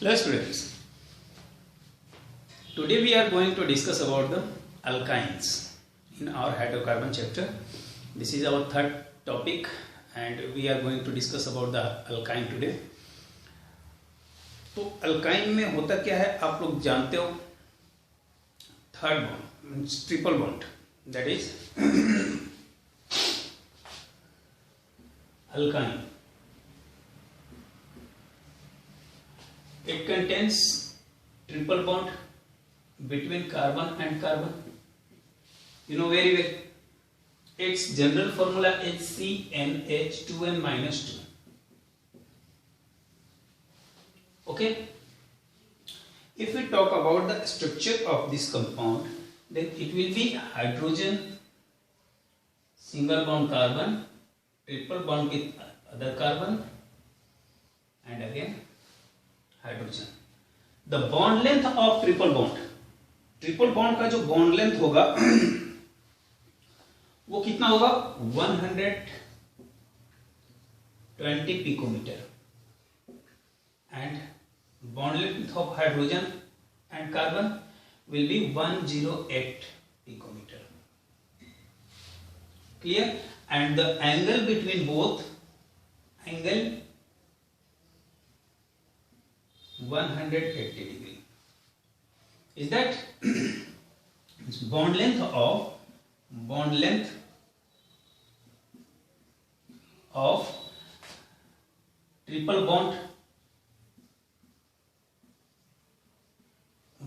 Hello students, today we are going to discuss about the alkynes in our hydrocarbon chapter. This is our third topic and we are going to discuss about the alkyne today. तो alkyne में होता क्या है आप लोग जानते हो, third bond triple bond, that is alkyne. It contains triple bond between carbon and carbon. You know very well. Its general formula is CnH2n minus 2. Okay. If we talk about the structure of this compound, then it will be hydrogen, single bond carbon, triple bond with other carbon, and again hydrogen. The bond length of triple bond का जो bond length होगा वो कितना होगा 120 picometre and bond length of hydrogen and carbon will be 108 picometre. Clear? And the angle between both angle 180 degree. Is that bond length of triple bond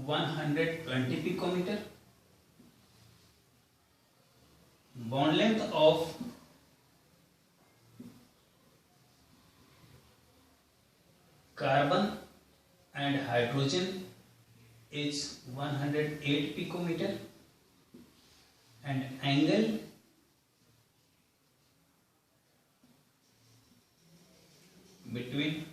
120 picometer, bond length of carbon and hydrogen is 108 picometer and angle between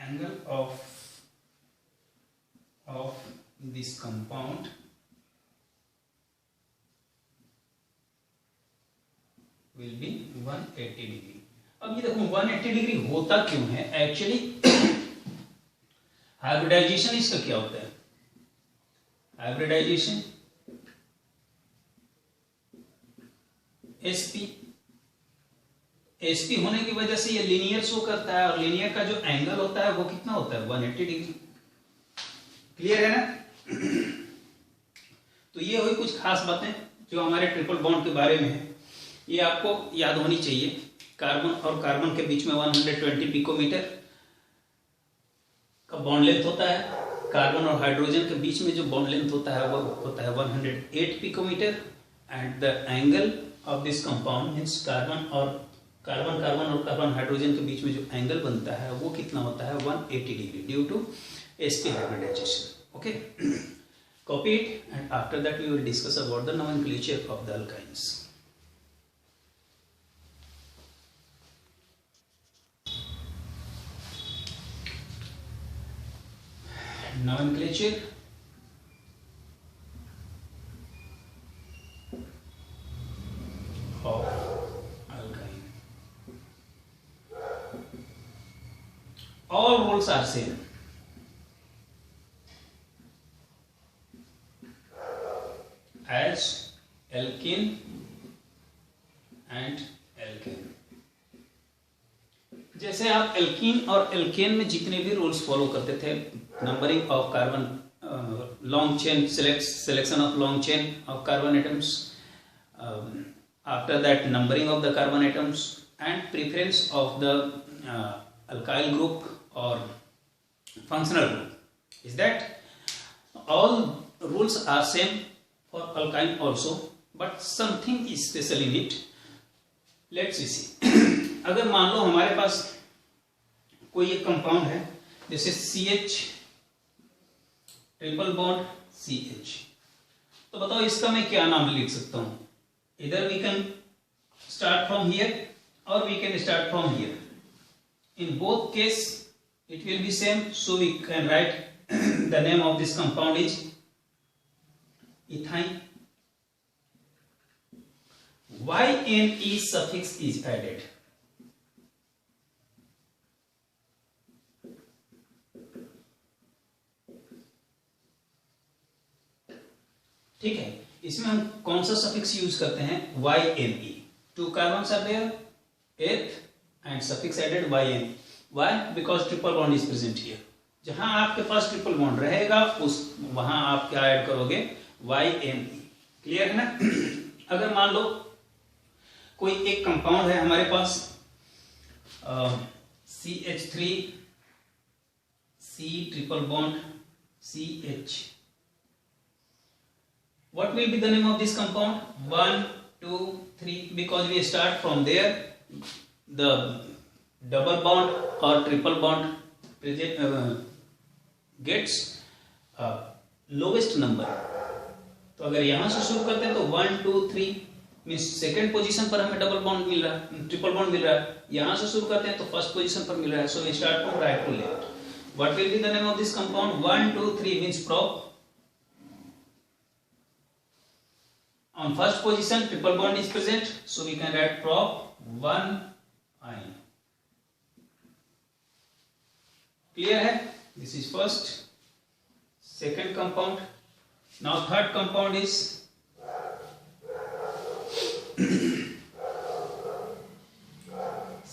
angle of this compound will be 180 degree. अब ये देखो 180 degree होता क्यों है? Actually hybridisation इसका क्या होता है? हाइब्रिडाइजेशन sp होने की वजह से ये लीनियर शो करता है और लीनियर का जो एंगल होता है वो कितना होता है 180 डिग्री. क्लियर है ना? तो ये हुई कुछ खास बातें जो हमारे ट्रिपल बॉन्ड के बारे में है, ये आपको याद होनी चाहिए. कार्बन और कार्बन के बीच में 120 पिकोमीटर का बॉन्ड लेंथ होता है. कार्बन और हाइड्रोजन के बीच में जो बॉन्ड लेंथ होता है वो होता है 108 picometre and the angle of this compound means carbon और कार्बन हाइड्रोजन के बीच में जो एंगल बनता है वो कितना होता है 180 degree due to sp hybridisation. Okay, copy it and after that we will discuss about the nomenclature of the alkynes. Nomenclature of alkyne. All rules are same. As alkene and alkane. जैसे आप alkene और alkene में जितने भी rules follow करते थे, numbering of carbon, long chain, selection of long chain of carbon atoms, after that numbering of the carbon atoms and preference of the alkyl group or functional group, is that all rules are same for alkyne also, but something is special in it. Let's see. अगर मान लो हमारे पास कोई एक compound है जैसे CH triple bond CH, तो बताओ इसका मैं क्या नाम लिख सकता हूं? इधर we can start from here और we can start from here. In both case it will be same, so we can write the name of this compound is ethyne. Why ne suffix is added? इसमें हम कौन सा suffix use करते हैं? YNE. 2 carbons are there, eighth, and suffix added YNE. Why? Because triple bond is present here. जहां आपके पास triple bond रहेगा उस वहां आप क्या ऐड करोगे? YNE. क्लियर है ना? अगर मान लो कोई एक कंपाउंड है हमारे पास CH3 C triple bond CH. What will be the name of this compound? 1, 2, 3. Because we start from there, the double bond or triple bond gets lowest number. तो अगर यहां से शुरू करते हैं तो 1, 2, 3 मीन्स सेकेंड पोजीशन पर हमें डबल बॉन्ड मिल रहा है, ट्रिपल बॉन्ड मिल रहा है. यहां से शुरू करते हैं तो फर्स्ट पोजीशन पर मिल रहा है. So we start from right to left. What will be the name of this compound? 1, 2, 3 means prop. On first position triple bond is present, so we can write prop 1 ion. Clear है? This is first. Second compound. Now third compound is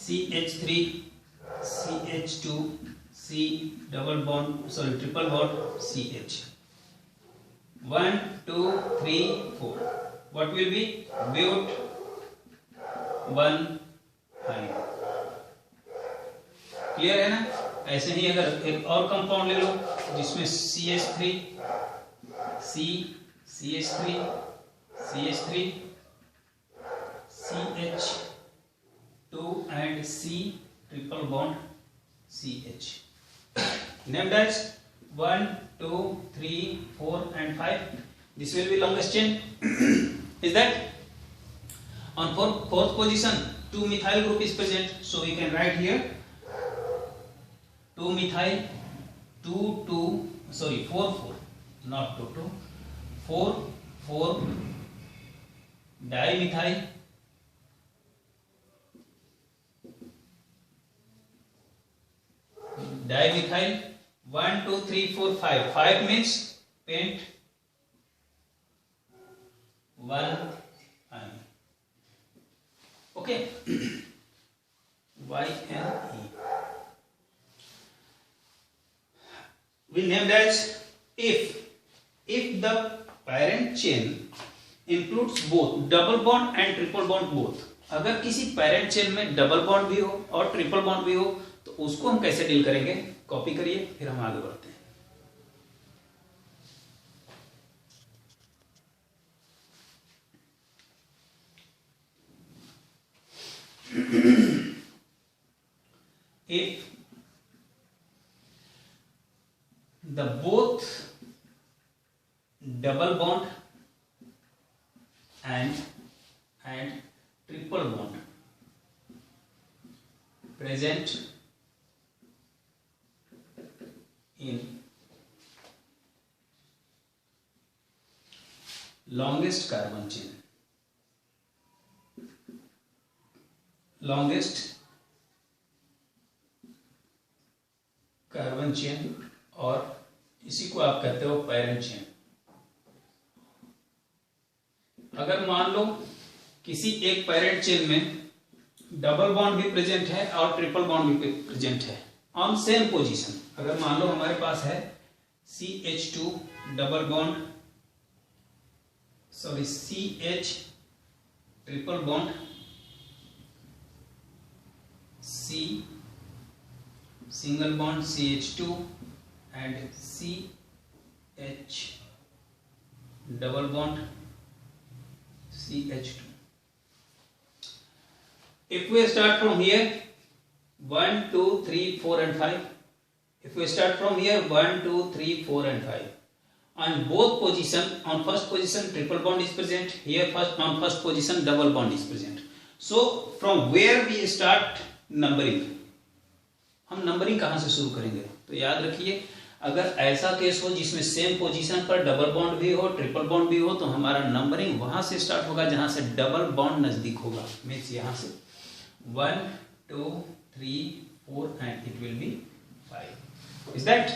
CH3 CH2 C double bond, sorry, triple bond CH. 1, 2, 3, 4. What will be? But 1 ion. Clear है ना? ऐसे ही अगर एक और compound ले लो जिसमें CH3 C CH3 CH3 CH2 and C triple bond CH. Named as 1, 2, 3, 4 and 5. This will be longest chain. Is that on fourth position 2 methyl group is present, so we can write here 2 methyl 4 not 2 4 dimethyl dimethyl 1, 2, 3, 4, 5. 5 means paint 1 ion. Okay. YNE. We named as if the parent chain includes both double bond and triple bond both. अगर किसी parent chain में double bond भी हो और triple bond भी हो तो उसको हम कैसे डील करेंगे? कॉपी करिए, फिर हम आगे बढ़ते हैं. If the both double bond and triple bond present in longest carbon chain, longest carbon chain, और इसी को आप कहते हो पेरेंट चेन. अगर मान लो किसी एक पेरेंट चेन में डबल बॉन्ड भी प्रेजेंट है और ट्रिपल बॉन्ड भी प्रेजेंट है ऑन सेम पोजीशन. अगर मान लो हमारे पास है CH2 double bond, sorry CH triple bond C single bond CH2 and CH double bond CH2. If we start from here 1, 2, 3, 4 and 5. If we start from here 1, 2, 3, 4 and 5. On both position, on first position triple bond is present. Here first on first position double bond is present. So from where we start numbering? हम numbering कहां से शुरू करेंगे? तो याद रखिए, अगर ऐसा केस हो जिसमें सेम पोजीशन पर डबल बॉन्ड भी हो ट्रिपल बॉन्ड भी हो तो हमारा नंबरिंग वहां से स्टार्ट होगा जहां से डबल बॉन्ड नजदीक होगा. मीन्स यहां से 1, 2, 3, 4 and it will B 5. Is that?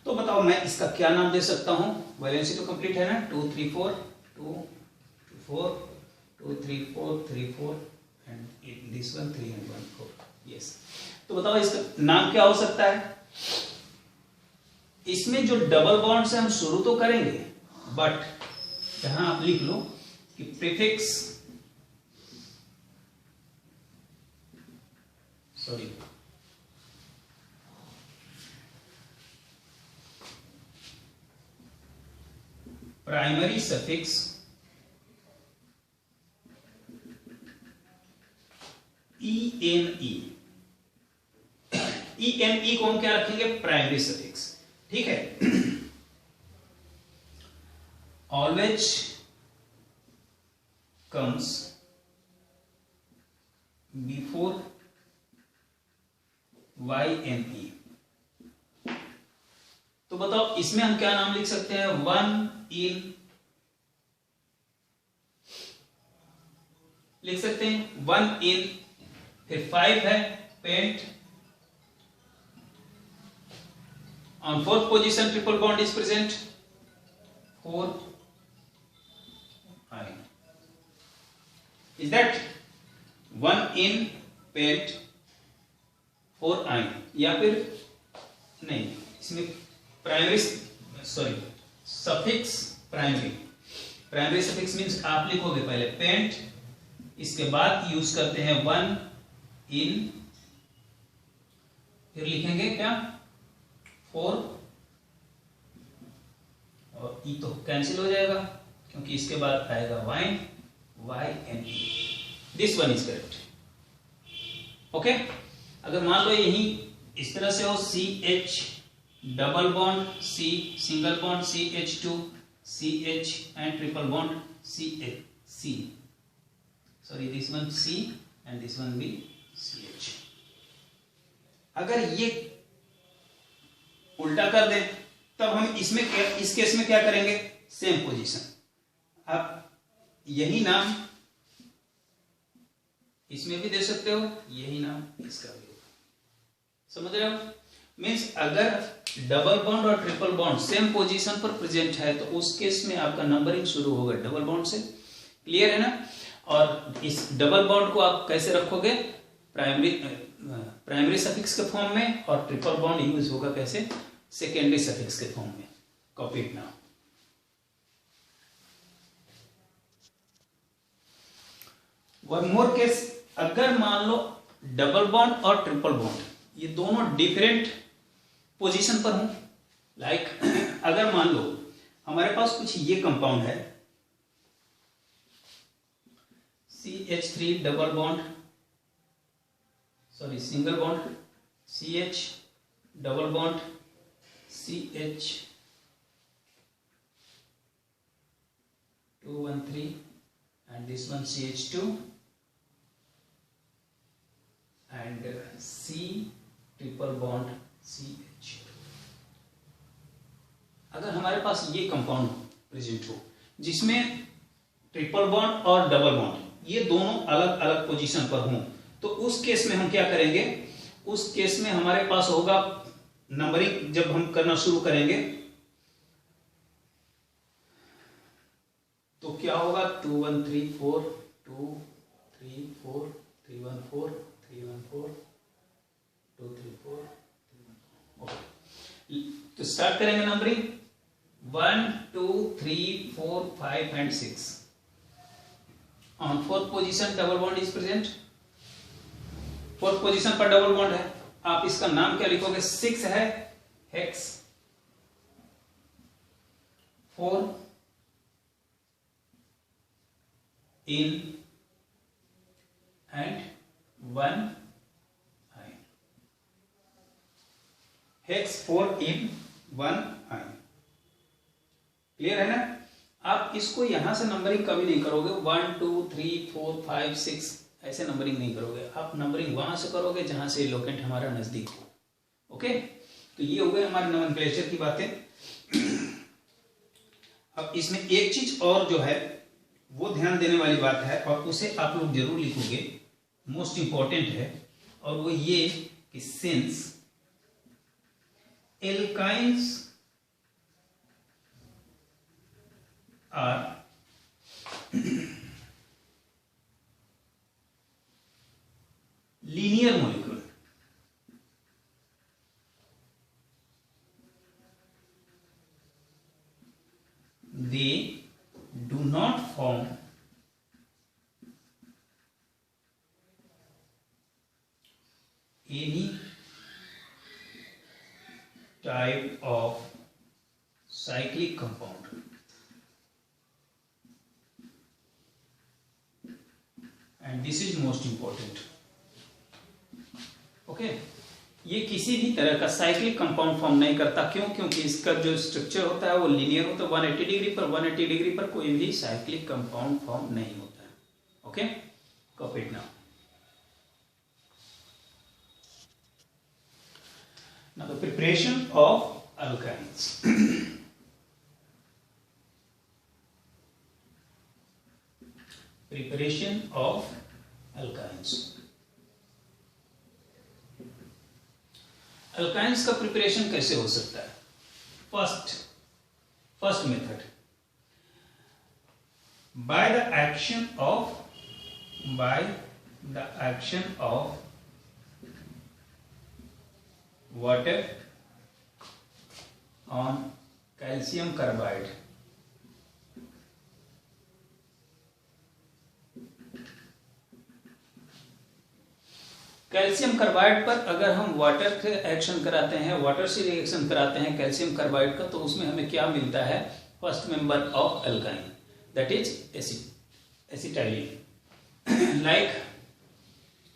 तो बताओ मैं इसका क्या नाम दे सकता हूं? वैलेंसी तो कंप्लीट है ना, 2 3 4 2 4 2 3 4 3 4 and this one 3 and 1 4. Yes, तो बताओ इसका नाम क्या हो सकता है? इसमें जो डबल बॉन्ड से हम शुरू तो करेंगे, बट यहां आप लिख लो कि prefix, sorry, primary suffix ENE को हम क्या रखेंगे? Primary suffix. ठीक है. Always comes before YNE. तो बताओ इसमें हम क्या नाम लिख सकते हैं? 1 in लिख सकते हैं, 1 in, फिर 5 है paint. On fourth position triple bond is present, 4 ion. Is that 1 in pent 4 ion? या फिर नहीं, इसमें primary, sorry, suffix primary suffix means आप लिखोगे पहले पेंट, इसके बाद यूज करते हैं 1 in, फिर लिखेंगे क्या? 4, और ई तो कैंसिल हो जाएगा क्योंकि इसके बाद आएगा YNE. This one is correct. Okay. अगर मान लो यही इस तरह से हो, CH double bond C, single bond CH2 CH and triple bond CH, sorry this one C and this one भी CH. अगर ये उल्टा कर दें तब हम इसमें इस केस में क्या करेंगे? Same position. आप यही नाम इसमें भी दे सकते हो, यही नाम इसका भी होगा. समझ रहे हो? मीन्स अगर डबल बॉन्ड और ट्रिपल बॉन्ड सेम पोजीशन पर प्रेजेंट है तो उस केस में आपका नंबरिंग शुरू होगा डबल बॉन्ड से. क्लियर है ना? और इस डबल बॉन्ड को आप कैसे रखोगे? प्राइमरी सफिक्स के फॉर्म में, और ट्रिपल बॉन्ड यूज होगा कैसे? सेकेंडरी सफिक्स के फॉर्म में. Copy it now. One more case, अगर मान लो डबल बॉन्ड और ट्रिपल बॉन्ड ये दोनों डिफरेंट पोजीशन पर हों. लाइक अगर मान लो हमारे पास कुछ ये कंपाउंड है, CH3 double bond, sorry single bond, CH double bond CH 213 and this one CH2 and C triple bond CH. अगर हमारे पास ये कंपाउंड प्रेजेंट हो जिसमें ट्रिपल बॉन्ड और डबल बॉन्ड ये दोनों अलग अलग पोजीशन पर हों, तो उस केस में हम क्या करेंगे? उस केस में हमारे पास होगा नंबरिंग. जब हम करना शुरू करेंगे तो क्या होगा? 2 1 3 4 2 3 4 3 1 4 3 1 4 2 3 4 3 1 4. ओके, तो स्टार्ट करेंगे numbering. 1 2 3 4 5 and 6. On fourth position double bond is present. Fourth position पर डबल बॉन्ड है. आप इसका नाम क्या लिखोगे? 6 है hex, 4 in and 1 ion. Hex 4 in 1 ion. Clear है ना? आप इसको यहां से नंबरिंग कभी नहीं करोगे. 1 2 3 4 5 6 ऐसे नंबरिंग नहीं करोगे. आप नंबरिंग वहां से करोगे जहां से लोकेंट हमारा नजदीक हो. ओके, तो ये हो गए हमारे नोमेनक्लेचर की बातें. अब इसमें एक चीज और जो है वो ध्यान देने वाली बात है, और उसे आप लोग जरूर लिखोगे, मोस्ट इंपॉर्टेंट है, और वो ये कि since alkynes are linear molecule. They do not form any type of cyclic compound. And this is most important. Okay ये किसी भी तरह का साइक्लिक कंपाउंड फॉर्म नहीं करता। क्यों? क्योंकि इसका जो स्ट्रक्चर होता है वो लीनियर होता है। 180 डिग्री पर 180 डिग्री पर कोई भी साइक्लिक कंपाउंड फॉर्म नहीं होता है। Okay, copy it now. Now the preparation of alkynes. Preparation of alkynes. Alkynes का प्रिपरेशन कैसे हो सकता है? First method, by the action of water on calcium carbide. Calcium carbide पर अगर हम वाटर से एक्शन कराते हैं, वाटर से रिएक्शन कराते हैं कैल्शियम कार्बाइड का, तो उसमें हमें क्या मिलता है? First member of alkyne, that is acetylene. Like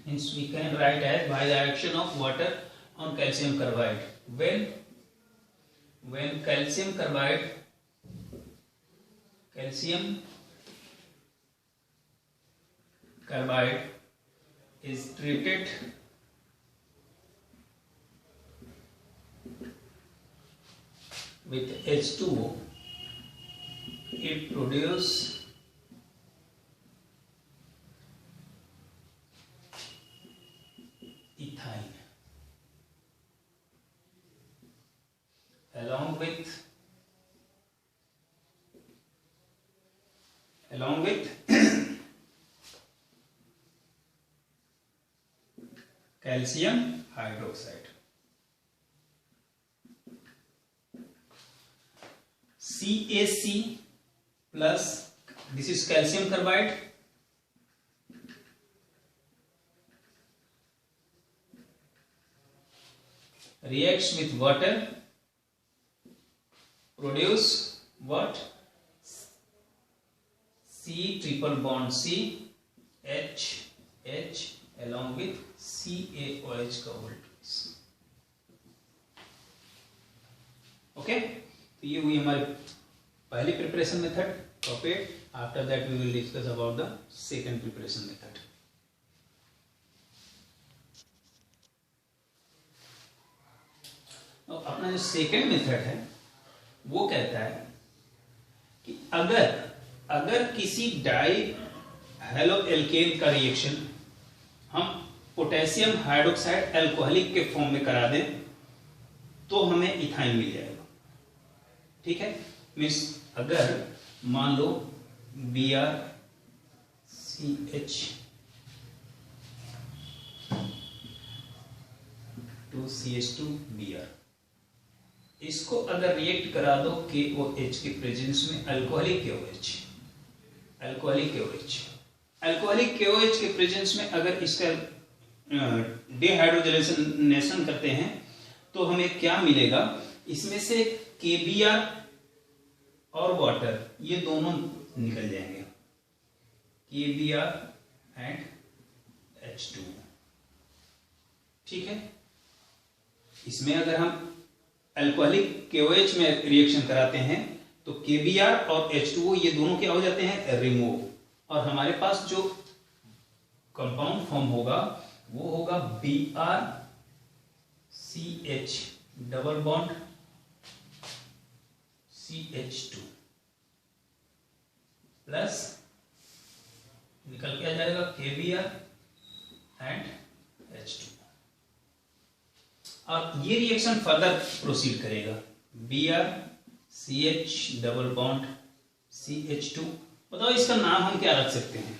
means we can write as by the action of water on calcium carbide, when calcium carbide is treated with H2O, it produces ethyne along with calcium hydroxide, CaC plus, this is calcium carbide, reacts with water, produce what? C triple bond C, H along with CaOH का उल्टा। Okay, तो ये हुई हमारी पहली preparation method, copy it. After that we will discuss about the second preparation method. अपना जो second method है वो कहता है कि अगर किसी डाई हेलो एल्केन का रिएक्शन हम potassium hydroxide alcoholic K form में करा दें तो हमें इथाइन मिल जाएगा। ठीक है, मीन्स अगर मान लो BrCH2Br, इसको अगर रिएक्ट करा दो KOH के प्रेजेंस में, अल्कोहलिक KOH के प्रेजेंस में अगर इसका डिहाइड्रोजनेशन करते हैं तो हमें क्या मिलेगा? इसमें से KBr और वाटर ये दोनों निकल जाएंगे, KBr एंड H2। ठीक है, इसमें अगर हम अल्कोहलिक KOH में रिएक्शन कराते हैं तो KBr और H2O ये दोनों क्या हो जाते हैं? रिमूव, और हमारे पास जो कंपाउंड फॉर्म होगा वो होगा BrCH double bond CH2 plus निकल के आ जाएगा KBr एंड H2, और ये रिएक्शन फर्दर प्रोसीड करेगा। BrCH double bond CH2। बताओ इसका नाम हम क्या रख सकते हैं?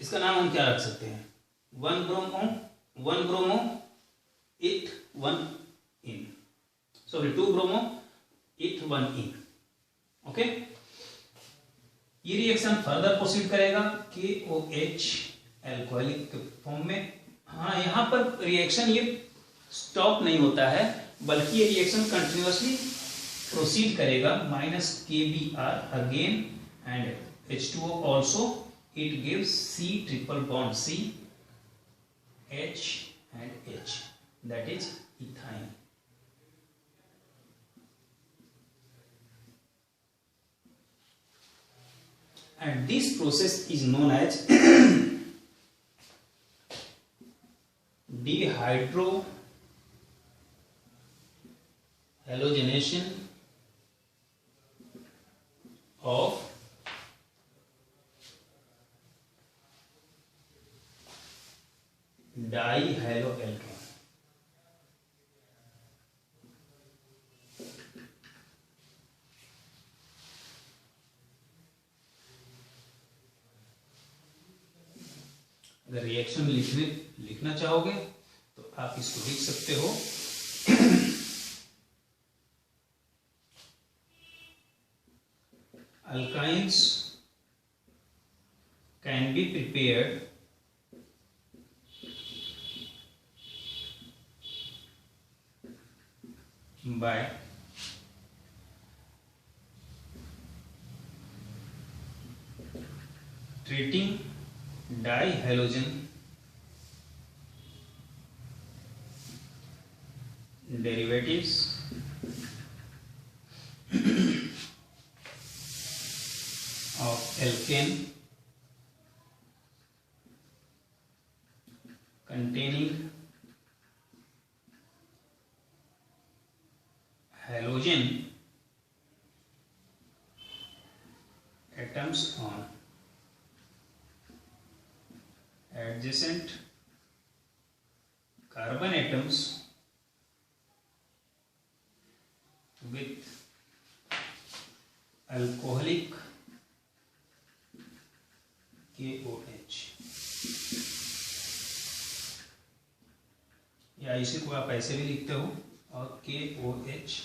इसका नाम हम क्या रख सकते हैं? 1 ब्रोमो इथ 1 इन, सॉरी 2 ब्रोमो इथ 1 इन। ओके, ये रिएक्शन फर्दर प्रोसीड करेगा KOH अल्कोहलिक फॉर्म में। हाँ, यहां पर रिएक्शन ये स्टॉप नहीं होता है, बल्कि ये रिएक्शन कंटिन्यूअसली प्रोसीड करेगा। -KBr again and H2O also, it gives C triple bond, C H and H, that is ethyne. And this process is known as dehydrohalogenation of डाइहैलोएल्केन। अगर रिएक्शन लिखना चाहोगे तो आप इसको लिख सकते हो। Alkynes can be prepared by treating dihalogen derivatives of alkane containing halogen atoms on adjacent carbon atoms with alcoholic KOH, या इसी को आप ऐसे भी लिखते हो, और KOH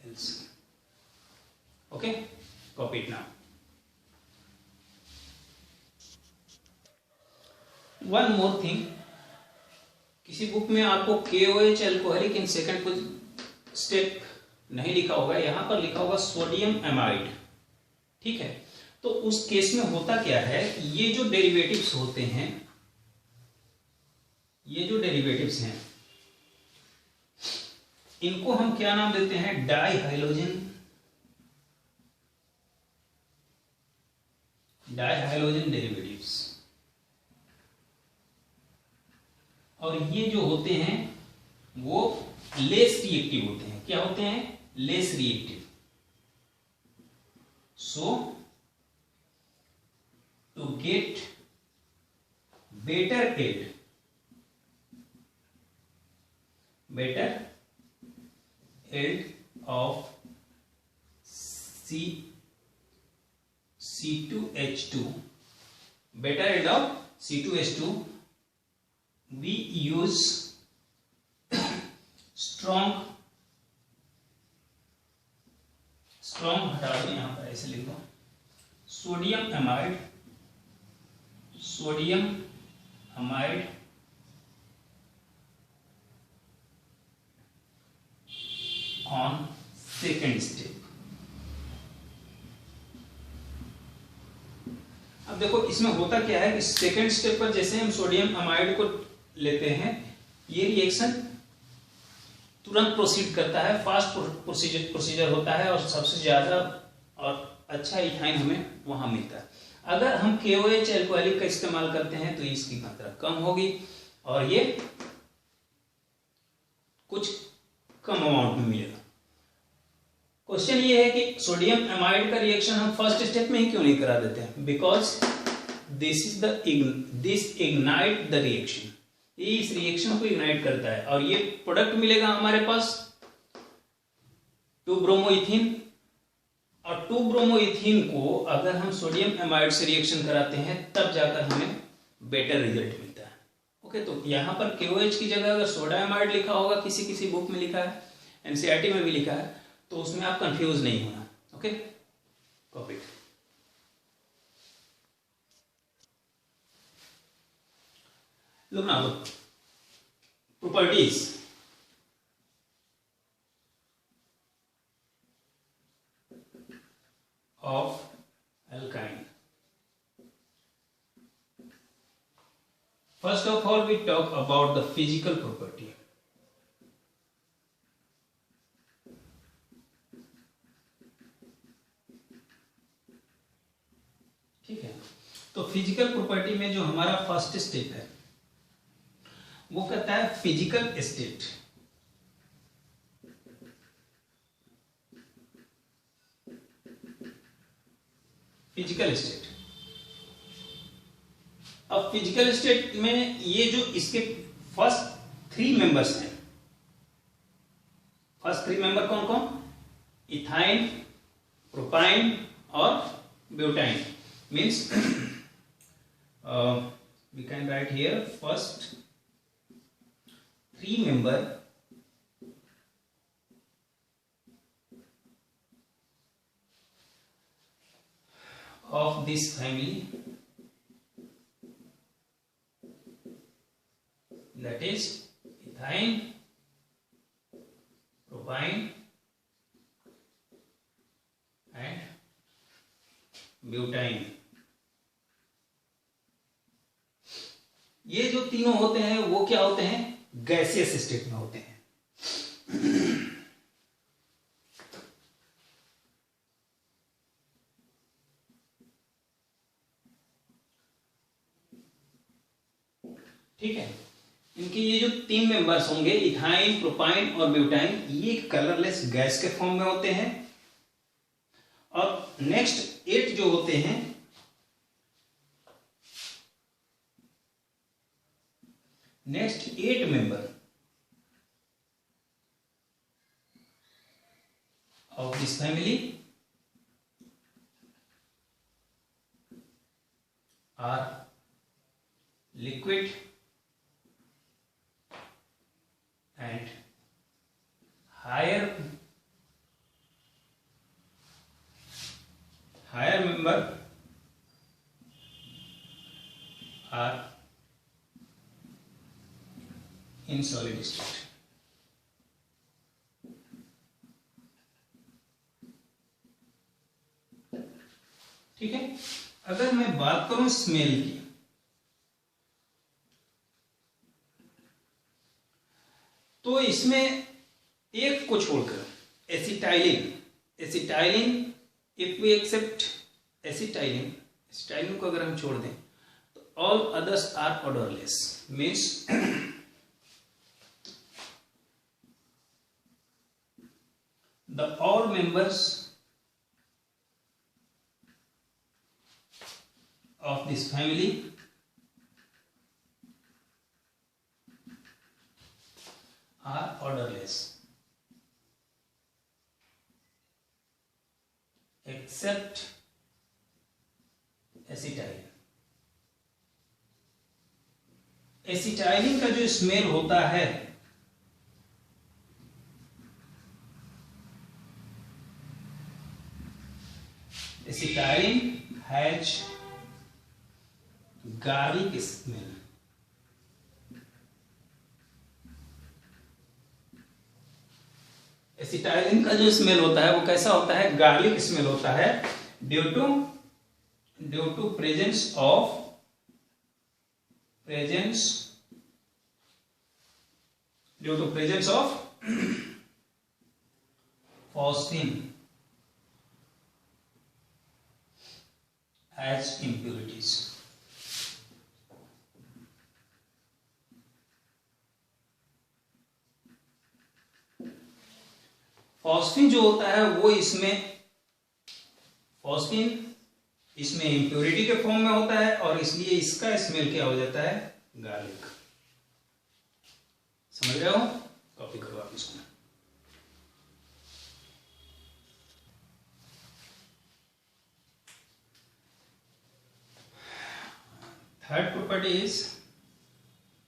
LC। Okay, copy it now. One more thing, किसी बुक में आपको KOH alcoholic in second step नहीं लिखा होगा, यहां पर लिखा होगा सोडियम एमाइड। ठीक है, तो उस केस में होता क्या है, ये जो डेरिवेटिव्स होते हैं, ये जो डेरिवेटिव्स हैं, इनको हम क्या नाम देते हैं? डाइहाइलोजन डेरिवेटिव्स। और ये जो होते हैं वो लेस रिएक्टिव होते हैं। क्या होते हैं? Less reactive. So to get better yield of C2H2, better yield of C2H2, we use strong हटा दो, यहां पर ऐसे लिख दो, sodium amide on second step. अब देखो इसमें होता क्या है कि सेकेंड स्टेप पर जैसे हम सोडियम अमाइड को लेते हैं, ये रिएक्शन तुरंत प्रोसीड करता है, फास्ट प्रोसीजर होता है, और सबसे ज्यादा और अच्छा इथाइन हमें वहां मिलता है। अगर हम KOH अल्कोहलिक का इस्तेमाल करते हैं तो इसकी मात्रा कम होगी और ये कुछ कम अमाउंट में मिलेगा। क्वेश्चन ये है कि सोडियम एमाइड का रिएक्शन हम फर्स्ट स्टेप में ही क्यों नहीं करा देते हैं? Because this ignite the reaction. ये इस रिएक्शन को यूनाइट करता है और ये प्रोडक्ट मिलेगा हमारे पास 2 ब्रोमोइथीन। और 2 ब्रोमोइथीन को अगर हम सोडियम एमाइड से रिएक्शन कराते हैं तब जाकर हमें बेटर रिजल्ट मिलता है। ओके, तो यहाँ पर KOH की जगह अगर सोडा एमाइड लिखा होगा, किसी किसी बुक में लिखा है, NCERT में भी लिखा है, तो उसमें आप कंफ्यूज नहीं होना। Okay, copy. Look now, properties of alkyne. First of all, we talk about the physical property. ठीक है, तो फिजिकल प्रॉपर्टी में जो हमारा फर्स्ट स्टेप है वो कहता है फिजिकल स्टेट। फिजिकल स्टेट, अब फिजिकल स्टेट में ये जो इसके फर्स्ट 3 मेंबर्स हैं, फर्स्ट 3 मेंबर कौन कौन? इथाइन, प्रोपाइन और butyne. Means we can write here first 3 member of this family, that is ethine, propine and butane। ये जो तीनों होते हैं वो क्या होते हैं? गैसियस स्टेट में होते हैं। ठीक है, इनके ये जो 3 मेंबर्स होंगे इथाइन, प्रोपाइन और ब्यूटाइन, ये कलरलेस गैस के फॉर्म में होते हैं। और नेक्स्ट 8 जो होते हैं, next 8 member of this family are liquid and higher member are in solid state। ठीक है, अगर मैं बात करूं स्मेल की, तो इसमें एक को छोड़कर acetylene, if we except acetylene को अगर हम छोड़ दें तो all others are odourless. Means the all members of this family are odorless except acetylene. Acetylene का जो स्मेल होता है acetylene has garlic smell. Acetylene का जो स्मेल होता है वो कैसा होता है? गार्लिक स्मेल होता है, due to presence of phosphine as impurities। Phosphine जो होता है वो इसमें इम्प्योरिटी के फॉर्म में होता है और इसलिए इसका स्मेल क्या हो जाता है? गार्लिक। समझ रहे हो? कॉपी करो आप इसको। Third property is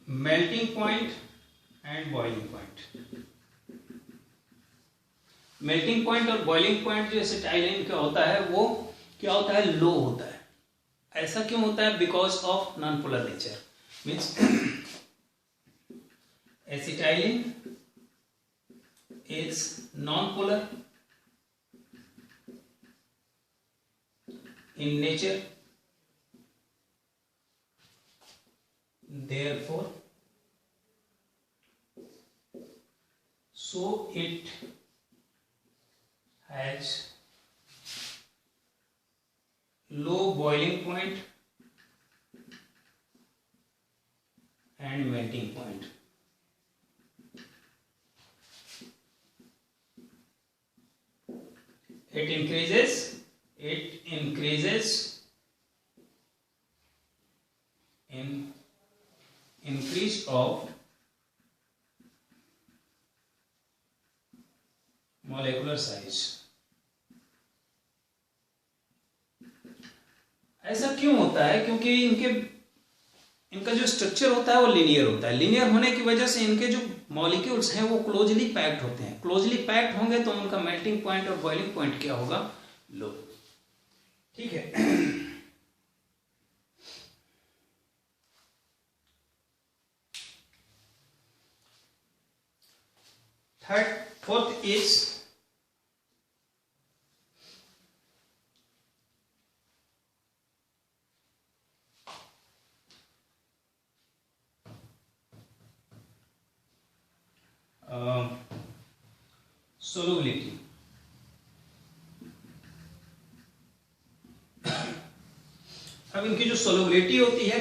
melting point and boiling point. Melting point और बॉइलिंग पॉइंट जो एसिटाइलिन का होता है वो क्या होता है? लो होता है। ऐसा क्यों होता है? Because of non polar nature. Means acetylene is non polar in nature, therefore so it has low boiling point and melting point. It increases in increase of molecular size. ऐसा क्यों होता है? क्योंकि इनका जो स्ट्रक्चर होता है वो लीनियर होता है। लीनियर होने की वजह से इनके जो मॉलिक्यूल्स हैं वो क्लोजली पैक्ड होते हैं। क्लोजली पैक्ड होंगे तो उनका मेल्टिंग पॉइंट और बॉइलिंग पॉइंट क्या होगा? लो। ठीक है। Fourth is solubility. अब इनकी जो सोलबिलिटी होती है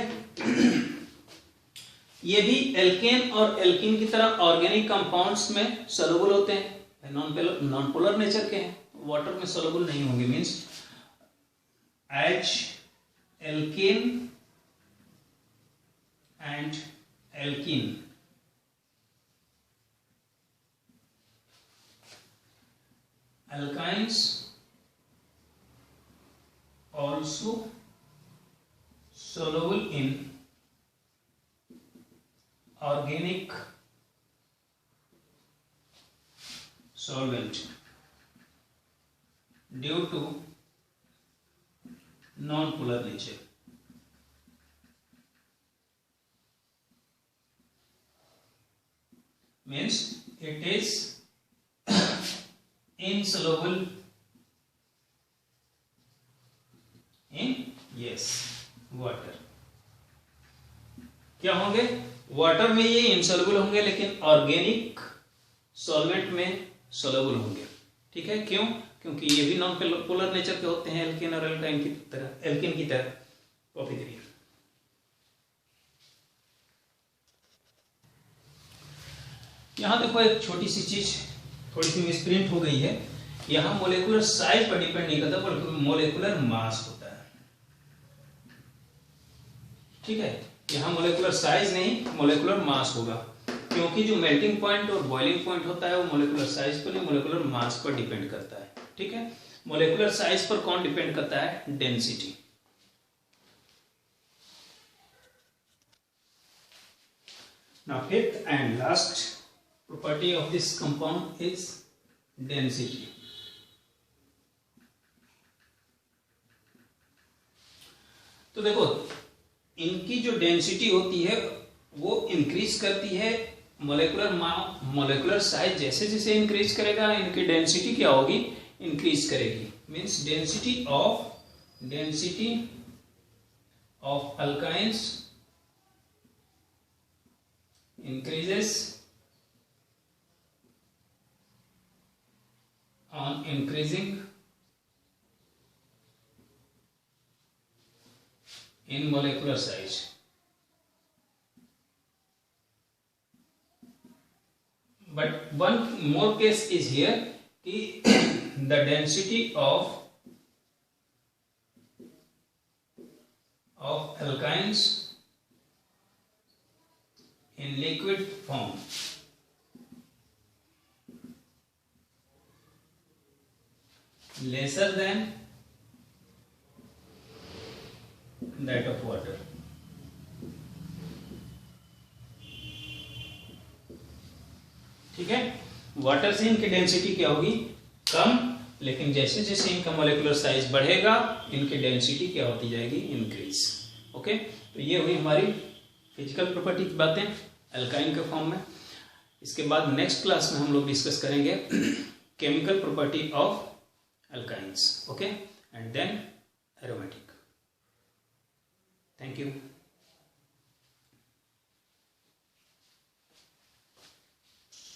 ये भी एल्केन और एल्कीन की तरह ऑर्गेनिक कंपाउंड्स में सोलुबल होते हैं। नॉन पोलर नेचर के हैं, वाटर में सोलुबल नहीं होंगे। Means H alkene and alkene alkynes also soluble in organic solvent due to non-polar nature. Means it is insoluble in water. क्या होंगे? वाटर में ये इनसोल्युबल होंगे लेकिन ऑर्गेनिक सॉल्वेंट में सोलुबल होंगे। ठीक है? क्यों? क्योंकि ये भी नॉन पोलर नेचर के होते हैं, एल्केन और एल्काइन की तरह, एल्केन की तरह। कॉपी करिए। यहां देखो एक छोटी सी चीज थोड़ी सी मिसप्रिंट हो गई है। यहां मोलेकुलर साइज पर डिपेंड नहीं करता बल्कि मोलेकुलर मास होता है। ठीक है? यहां मोलेकुलर साइज नहीं, मोलेकुलर मास होगा, क्योंकि जो मेल्टिंग पॉइंट और बॉइलिंग पॉइंट होता है वो मोलेकुलर साइज पर नहीं, मोलेकुलर मास पर डिपेंड करता है। ठीक है? मोलेकुलर साइज पर कौन डिपेंड करता है? Density. Now fifth and last property of this compound is density. तो देखो इनकी जो डेंसिटी होती है वो इंक्रीज करती है। मोलेकुलर साइज जैसे जैसे इंक्रीज करेगा इनकी डेंसिटी क्या होगी? इंक्रीज करेगी। Means density of alkynes increases on increasing in molecular size. But one more case is here कि the density of alkynes in liquid form lesser than that of water. ठीक है, water से इनकी density क्या होगी, कम, लेकिन जैसे जैसे इनका मॉलिक्यूलर साइज बढ़ेगा इनकी डेंसिटी क्या होती जाएगी, इंक्रीज। ओके, तो ये हुई हमारी फिजिकल प्रॉपर्टी की बातें अल्काइन के फॉर्म में। इसके बाद नेक्स्ट क्लास में हम लोग डिस्कस करेंगे chemical property of alkynes, okay, and then aromatic. Thank you.